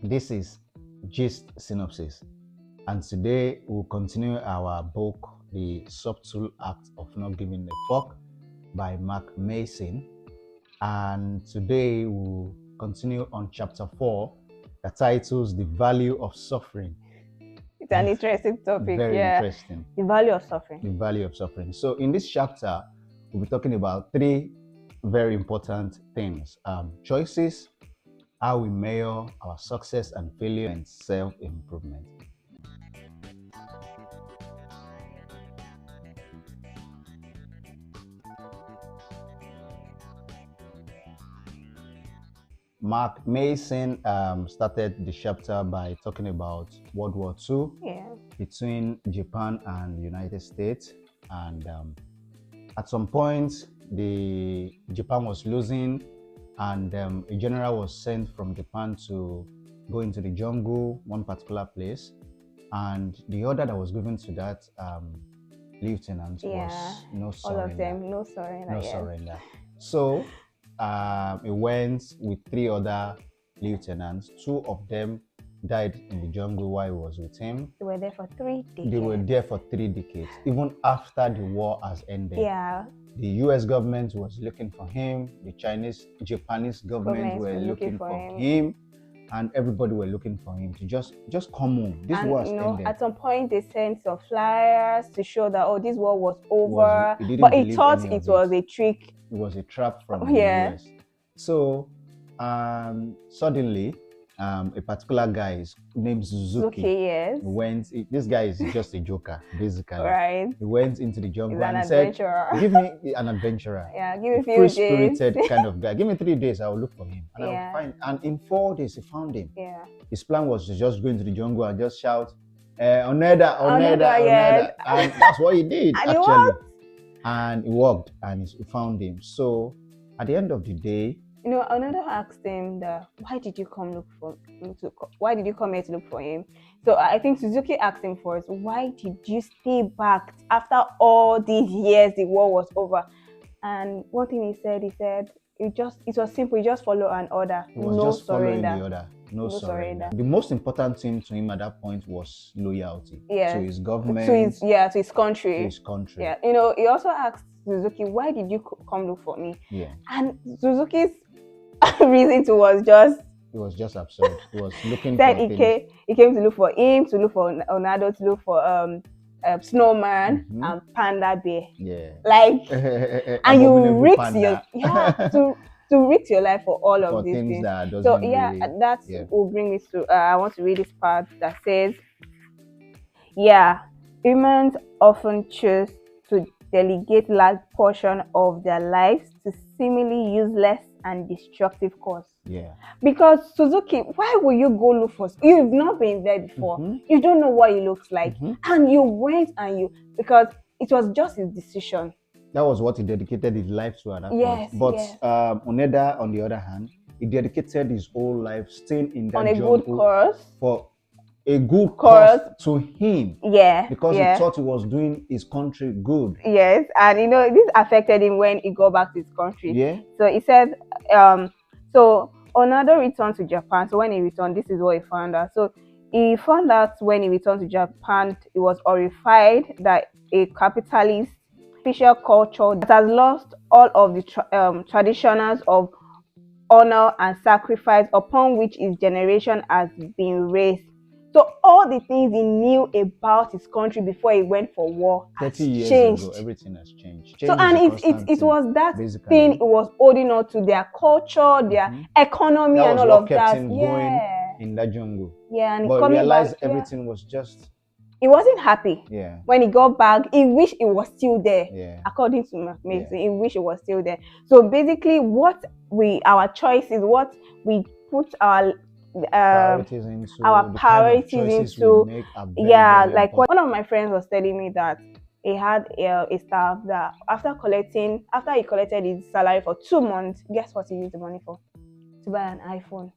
This is Gist Synopsis, and today we'll continue our book, The Subtle Act of Not Giving a Fuck by Mark Manson. And today we'll continue on chapter 4 that titles The Value of Suffering. It's an interesting topic. Very interesting. The value of suffering. The value of suffering. So, in this chapter, we'll be talking about three very important things: choices, how we measure our success and failure, and self-improvement. Mark Manson started the chapter by talking about World War II between Japan and the United States, and at some point, Japan was losing, and a general was sent from Japan to go into the jungle, one particular place, and the order that was given to that lieutenant was no surrender. All of them, no surrender. No surrender. So he went with three other lieutenants. Two of them died in the jungle while he was with him. They were there for 3 decades. They were there for 3 decades, even after the war has ended. Yeah. The US government was looking for him, the Japanese government were looking for him, and everybody were looking for him to just come home. This war has ended. At some point they sent some flyers to show that this war was over, but he thought it was a trick. It was a trap from the US. So suddenly a particular guy named Suzuki went. This guy is just a joker, basically. Right. He went into the jungle and said, "Give me an adventurer. Yeah, give me a few days. Free-spirited kind of guy. Give me 3 days. I will look for him, and I will find." And in 4 days, he found him. Yeah. His plan was to just go into the jungle and just shout, "Oneda," and that's what he did actually. And he worked, and he found him. So at the end of the day, Another asked him why did you come why did you come here to look for him? So I think Suzuki asked him first, why did you stay back after all these years the war was over? And one thing he said it was simple. He just followed an order. He was just following the order. No surrender. The most important thing to him at that point was loyalty to his government, to his country. To his country. Yeah. He also asked Suzuki, why did you come look for me? Yeah. And Suzuki's reason was just... It was just absurd. He was looking for things. He came to look for him, to look for Onado, to look for snowman and panda bear. Yeah. Like, and you risk to risk your life for all of these things. That will bring me to I want to read this part that says, humans often choose to delegate large portion of their lives to seemingly useless and destructive cause. Yeah. Because Suzuki, why will you go look for? You've not been there before. You don't know what he looks like, and you went because it was just his decision. That was what he dedicated his life to at that point. But Oneda, on the other hand, he dedicated his whole life staying in that jungle good course for a good cause to him. Yeah. Because he thought he was doing his country good. Yes, and this affected him when he got back to his country. Yeah. So he said, so Onado returned to Japan. So when he returned, this is what he found out. So he found out when he returned to Japan, he was horrified that a capitalist fisher culture that has lost all of the traditions of honor and sacrifice upon which his generation has been raised. So all the things he knew about his country before he went for war 30 years changed. Ago, everything has changed. So and it was that thing it was holding on to, their culture, their economy, and all of that. Going in that jungle. Yeah, and but realized everything was just. He wasn't happy. Yeah. When he got back, he wished it was still there. Yeah. According to Mark Manson, he wished it was still there. So basically, our choices, what we put our priorities into, like one of my friends was telling me that he had a staff that after he collected his salary for 2 months, guess what he used the money for? To buy an iPhone,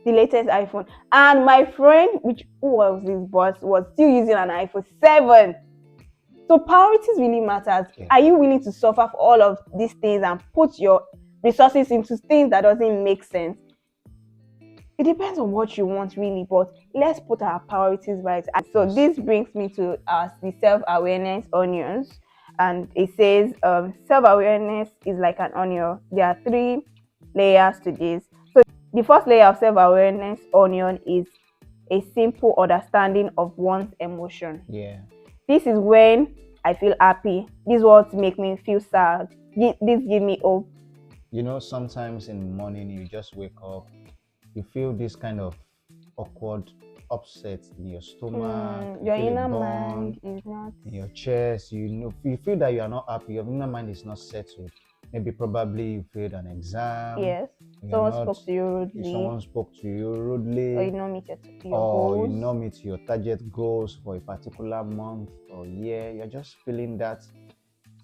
the latest iPhone. And my friend, who was his boss, was still using an iPhone 7. So priorities really matters. Are you willing to suffer for all of these things and put your resources into things that doesn't make sense? it depends on what you want really, but let's put our priorities right. And so this brings me to the self-awareness onions, and it says self-awareness is like an onion. There are three layers to this. So the first layer of self-awareness onion is a simple understanding of one's emotion. Yeah. This is when I feel happy. This is what make me feel sad. This give me hope. You know, sometimes in the morning you just wake up, you feel this kind of awkward upset in your stomach, Your you feel inner a mind burn is not. in your chest, you know, you feel that you are not happy, your inner mind is not settled. Maybe probably you failed an exam. Yes. You're not, Spoke to you rudely. someone spoke to you rudely. Or you not meet your or goals. you not meet your target goals for a particular month or year. You're just feeling that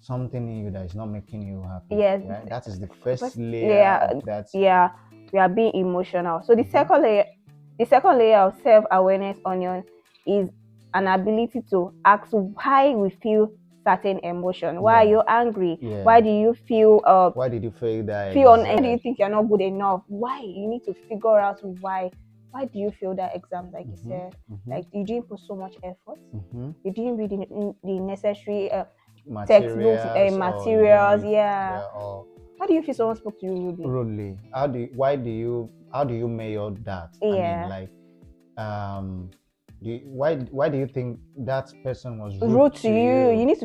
something in you that is not making you happy. Yes. Right? That is the first layer Yeah. of that. Yeah. We are being emotional. So the second layer of self-awareness onion is an ability to ask why we feel certain emotion. Why are you angry? Yeah. Why do you feel why did you feel that? Why do you think you're not good enough? Why? You need to figure out why. Why do you feel that exam, like you said? Like you didn't put so much effort. You didn't read the necessary textbooks, materials. Or how do you feel someone spoke to you rudely? Rudely. How do you measure that? Yeah. I mean, like, why do you think that person was rude to you? You need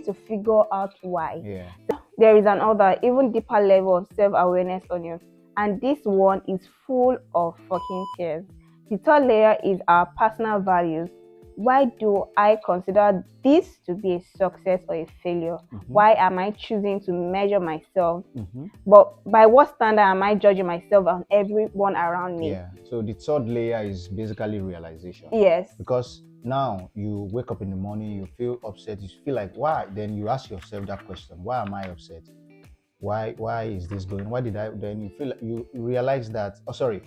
to figure out why. Yeah. There is another even deeper level of self-awareness on you, and this one is full of fucking tears. The third layer is our personal values. Why do I consider this to be a success or a failure? Why am I choosing to measure myself? But by what standard am I judging myself and everyone around me? Yeah. So the third layer is basically realization. Yes. Because now you wake up in the morning, you feel upset, you feel like why? Then you ask yourself that question: why am I upset? Why is this going? Why did I? Then you feel like you realize that. Oh, sorry.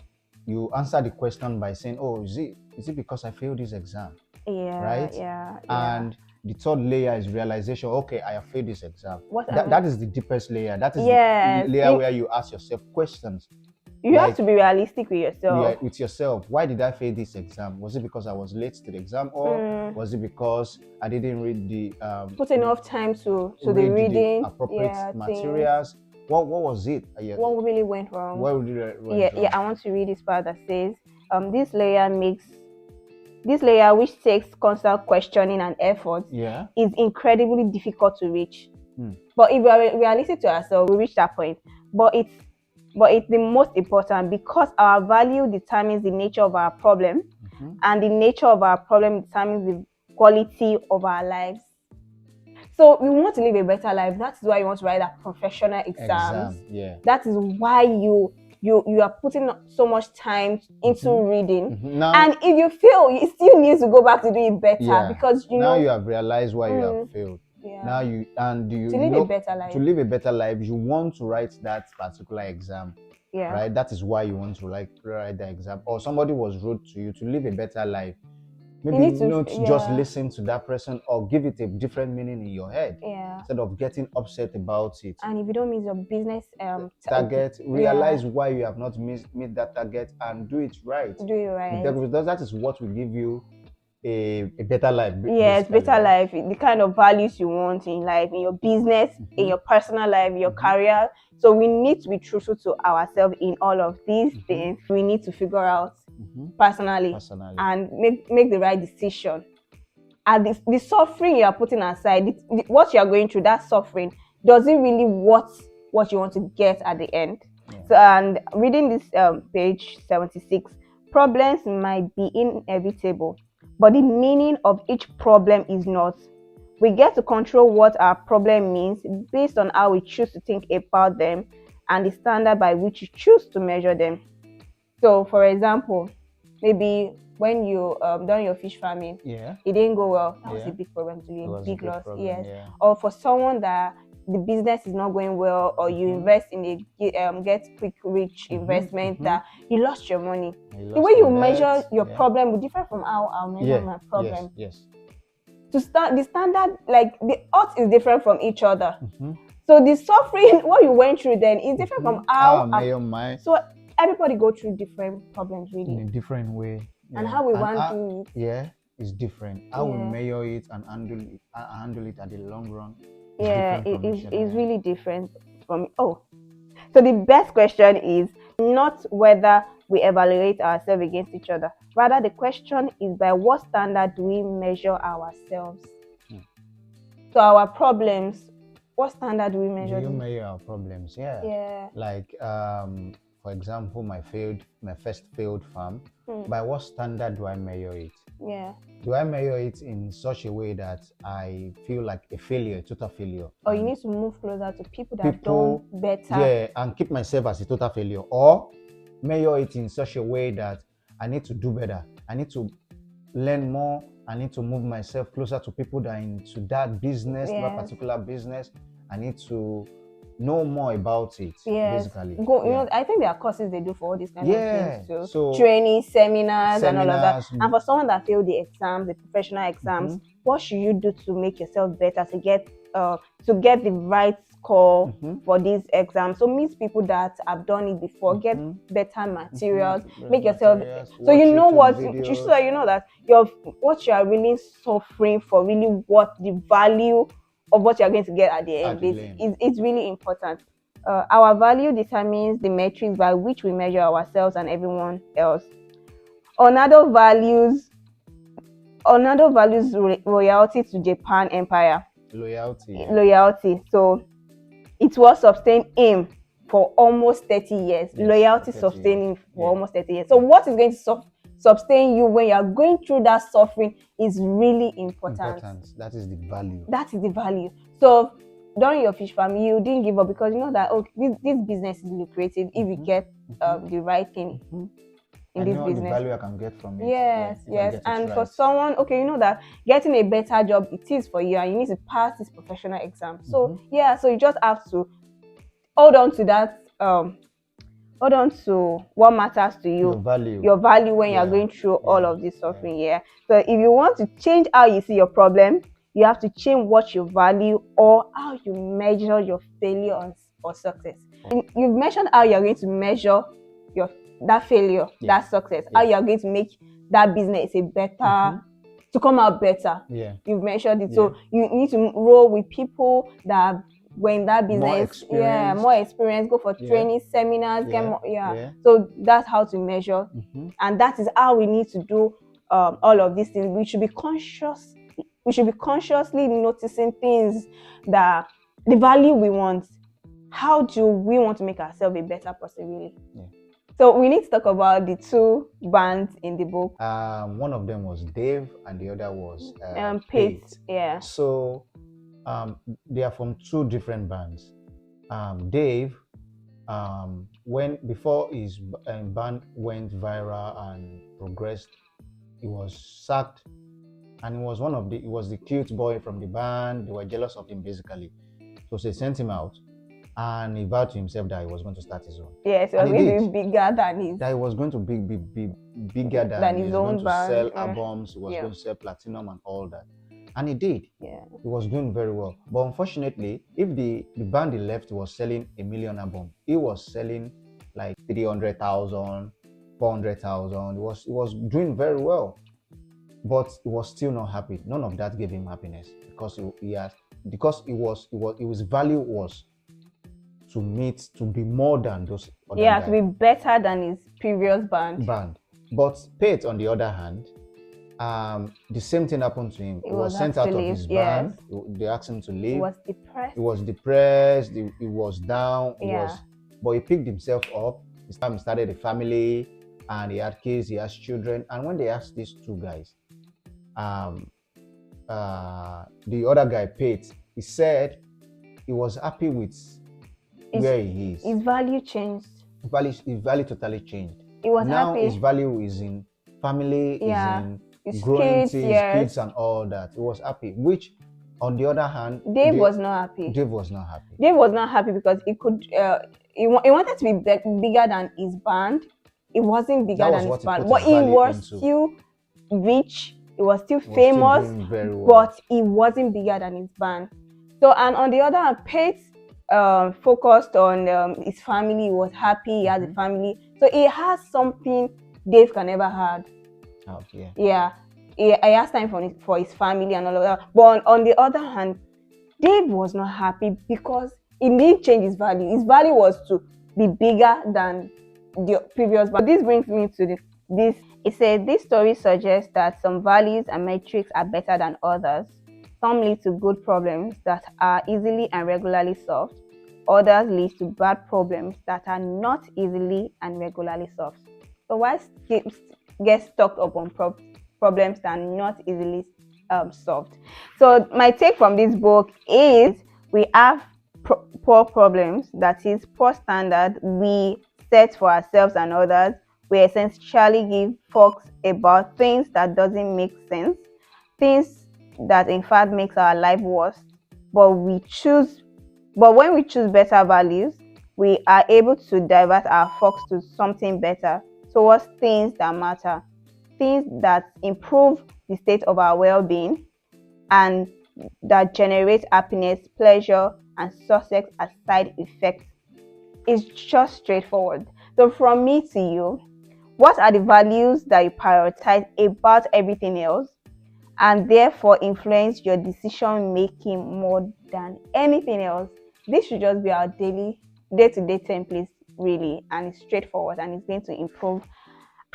You answer the question by saying, "Oh, is it because I failed this exam?" Yeah. Right? Yeah. And the third layer is realization. Okay, I have failed this exam. That is the deepest layer. That is the layer where you ask yourself questions. You have to be realistic with yourself. Yeah, with yourself. Why did I fail this exam? Was it because I was late to the exam, or was it because I didn't read the put enough time to the reading, the appropriate materials? What was it? What really went wrong? What really went wrong? Yeah. I want to read this part that says, this layer, which takes constant questioning and effort, is incredibly difficult to reach. But if we are realistic to ourselves, we reach that point. But it's the most important, because our value determines the nature of our problem, and the nature of our problem determines the quality of our lives. So we want to live a better life. That's why you want to write that professional exams. Yeah. That is why you are putting so much time into reading. Now, and if you fail, you still need to go back to do it better, because you have realized why you have failed. Now to live a better life. To live a better life, you want to write that particular exam. Yeah. Right? That is why you want to write the exam. Or somebody was rude to you. To live a better life, maybe not just listen to that person or give it a different meaning in your head. Yeah. Instead of getting upset about it. And if you don't meet your business target, realize why you have not meet that target and do it right. Because that is what will give you a better life. Yes, better life. The kind of values you want in life, in your business, in your personal life, in your career. So we need to be truthful to ourselves in all of these things. We need to figure out personally and make the right decision. And the suffering you are putting aside, what you are going through, that suffering, does it really worth what you want to get at the end? So, and reading this page 76, problems might be inevitable, but the meaning of each problem is not. We get to control what our problem means based on how we choose to think about them and the standard by which you choose to measure them. So, for example, maybe when you done your fish farming, it didn't go well. That was a big problem to you, a big loss. Or for someone that the business is not going well, or you invest in a get quick rich investment that you lost your money. The way you measure your problem will differ from how I'll measure my problem. Yes. To start, the standard, like the odds is different from each other. So the suffering, what you went through then is different from how. So everybody go through different problems really in a different way. Yeah. and how we want to do it. Yeah, it's different. How we measure it and handle it at the long run is different from each other. It's really different from. Oh, so the best question is not whether we evaluate ourselves against each other. Rather, the question is by what standard do we measure ourselves? So our problems, what standard do we measure? Do you measure our problems? Yeah. Yeah. Like for example, my first failed farm. By what standard do I measure it? Yeah. Do I measure it in such a way that I feel like a failure, a total failure? Or you need to move closer to people that have done better. Yeah, and keep myself as a total failure. Or measure it in such a way that I need to do better. I need to learn more. I need to move myself closer to people that are into that business, that particular business. I need to know more about it. Basically. You know, I think there are courses they do for all these kind of things too. So training, seminars and all of that. And for someone that failed the exams, the professional exams, what should you do to make yourself better, to get the right score for these exams? So meet people that have done it before, get better materials, make yourself so you know what videos. So you know that what you are really suffering for, really what the value of what you are going to get at the end is really important. Our value determines the metrics by which we measure ourselves and everyone else. Another values loyalty to Japan Empire. Loyalty. So it was sustained him for almost 30 years. Loyalty sustaining for almost 30 years. So what is going to sustain you when you are going through that suffering is really important. That is the value. That is the value. So during your fish farm, you didn't give up because you know that this business is lucrative if you get the right thing in this business. The value I can get from it. Yes. And for someone, you know that getting a better job it is for you, and you need to pass this professional exam. So so you just have to hold on to that. Hold on to what matters to you. Your value when you are going through all of this suffering. So if you want to change how you see your problem, you have to change what you value or how you measure your failure or success. You've mentioned how you're going to measure that failure, that success, how you're going to make that business a better, to come out better. You've mentioned it. So you need to roll with people that were in that business, more experience, go for training, seminars, get more, So that's how to measure, and that is how we need to do all of these things. We should be conscious. We should be consciously noticing things that the value we want. How do we want to make ourselves a better person, really? So we need to talk about the two bands in the book. One of them was Dave, and the other was Pete. So they are from two different bands. Dave, before his band went viral and progressed, he was sacked, and he was the cute boy from the band. They were jealous of him basically, so they sent him out, and he vowed to himself that he was going to start his own. Yes, it was going to be bigger than his. That he was going to be bigger than his own band. Sell albums. He was going to sell platinum and all that. And he did. He was doing very well. But unfortunately, if the band he left was selling 1 million albums, he was selling like 300,000, 400,000. He was doing very well. But he was still not happy. None of that gave him happiness because his value was to be more than those other guys. To be better than his previous band. But Pate, on the other hand, the same thing happened to him. He was sent out of his band. They asked him to leave. He was depressed. He was down. But he picked himself up. He started a family, and he had kids. He has children. And when they asked these two guys, the other guy, Pate, he said he was happy with where he is. His value changed. His value totally changed. He was now happy. His value is in family, is in growing kids and all that. He was happy. Which, on the other hand, Dave was not happy. Dave was not happy because he could. He wanted to be bigger than his band. It wasn't bigger than his band, but he was still rich. He was still famous, but he wasn't bigger than his band. So, and on the other hand, Pate focused on his family. He was happy. He has a family, so he has something Dave can never had. Oh, yeah. Yeah, he has time for his family and all of that. But on the other hand, Dave was not happy because he didn't change his value. His value was to be bigger than the previous. But this brings me to this. It said this story suggests that some values and metrics are better than others. Some lead to good problems that are easily and regularly solved. Others lead to bad problems that are not easily and regularly solved. So why get stuck up on problems that are not easily solved? So my take from this book is we have poor problems, that is poor standard we set for ourselves and others. We essentially give fucks about things that doesn't make sense, things that in fact makes our life worse. But when we choose better values, we are able to divert our focus to something better, towards things that matter, things that improve the state of our well-being and that generate happiness, pleasure, and success as side effects. It's just straightforward. So from me to you, what are the values that you prioritize about everything else and therefore influence your decision making more than anything else? This should just be our daily day-to-day templates, really, and it's straightforward and it's going to improve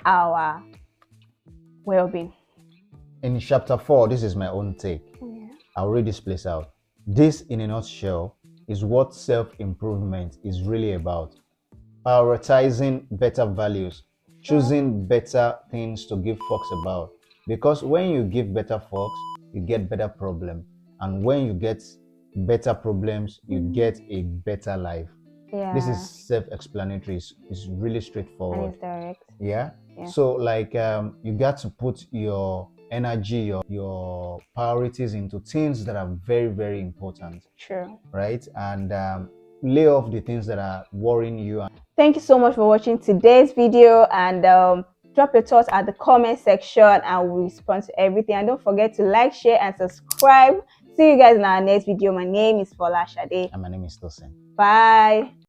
our well-being. In chapter 4, this is my own take. Yeah. I'll read this place out. This, in a nutshell, is what self-improvement is really about. Prioritizing better values, choosing better things to give fucks about. Because when you give better fucks, you get better problem. And when you get better problems, you get a better life. Yeah. This is self-explanatory. It's really straightforward. And it's direct. Yeah. Yeah. So like you got to put your energy, your priorities into things that are very, very important. True. Right? And lay off the things that are worrying you. Thank you so much for watching today's video, and drop your thoughts at the comment section and we'll respond to everything. And don't forget to like, share, and subscribe. See you guys in our next video. My name is Fola Shade. And my name is Tosin. Bye.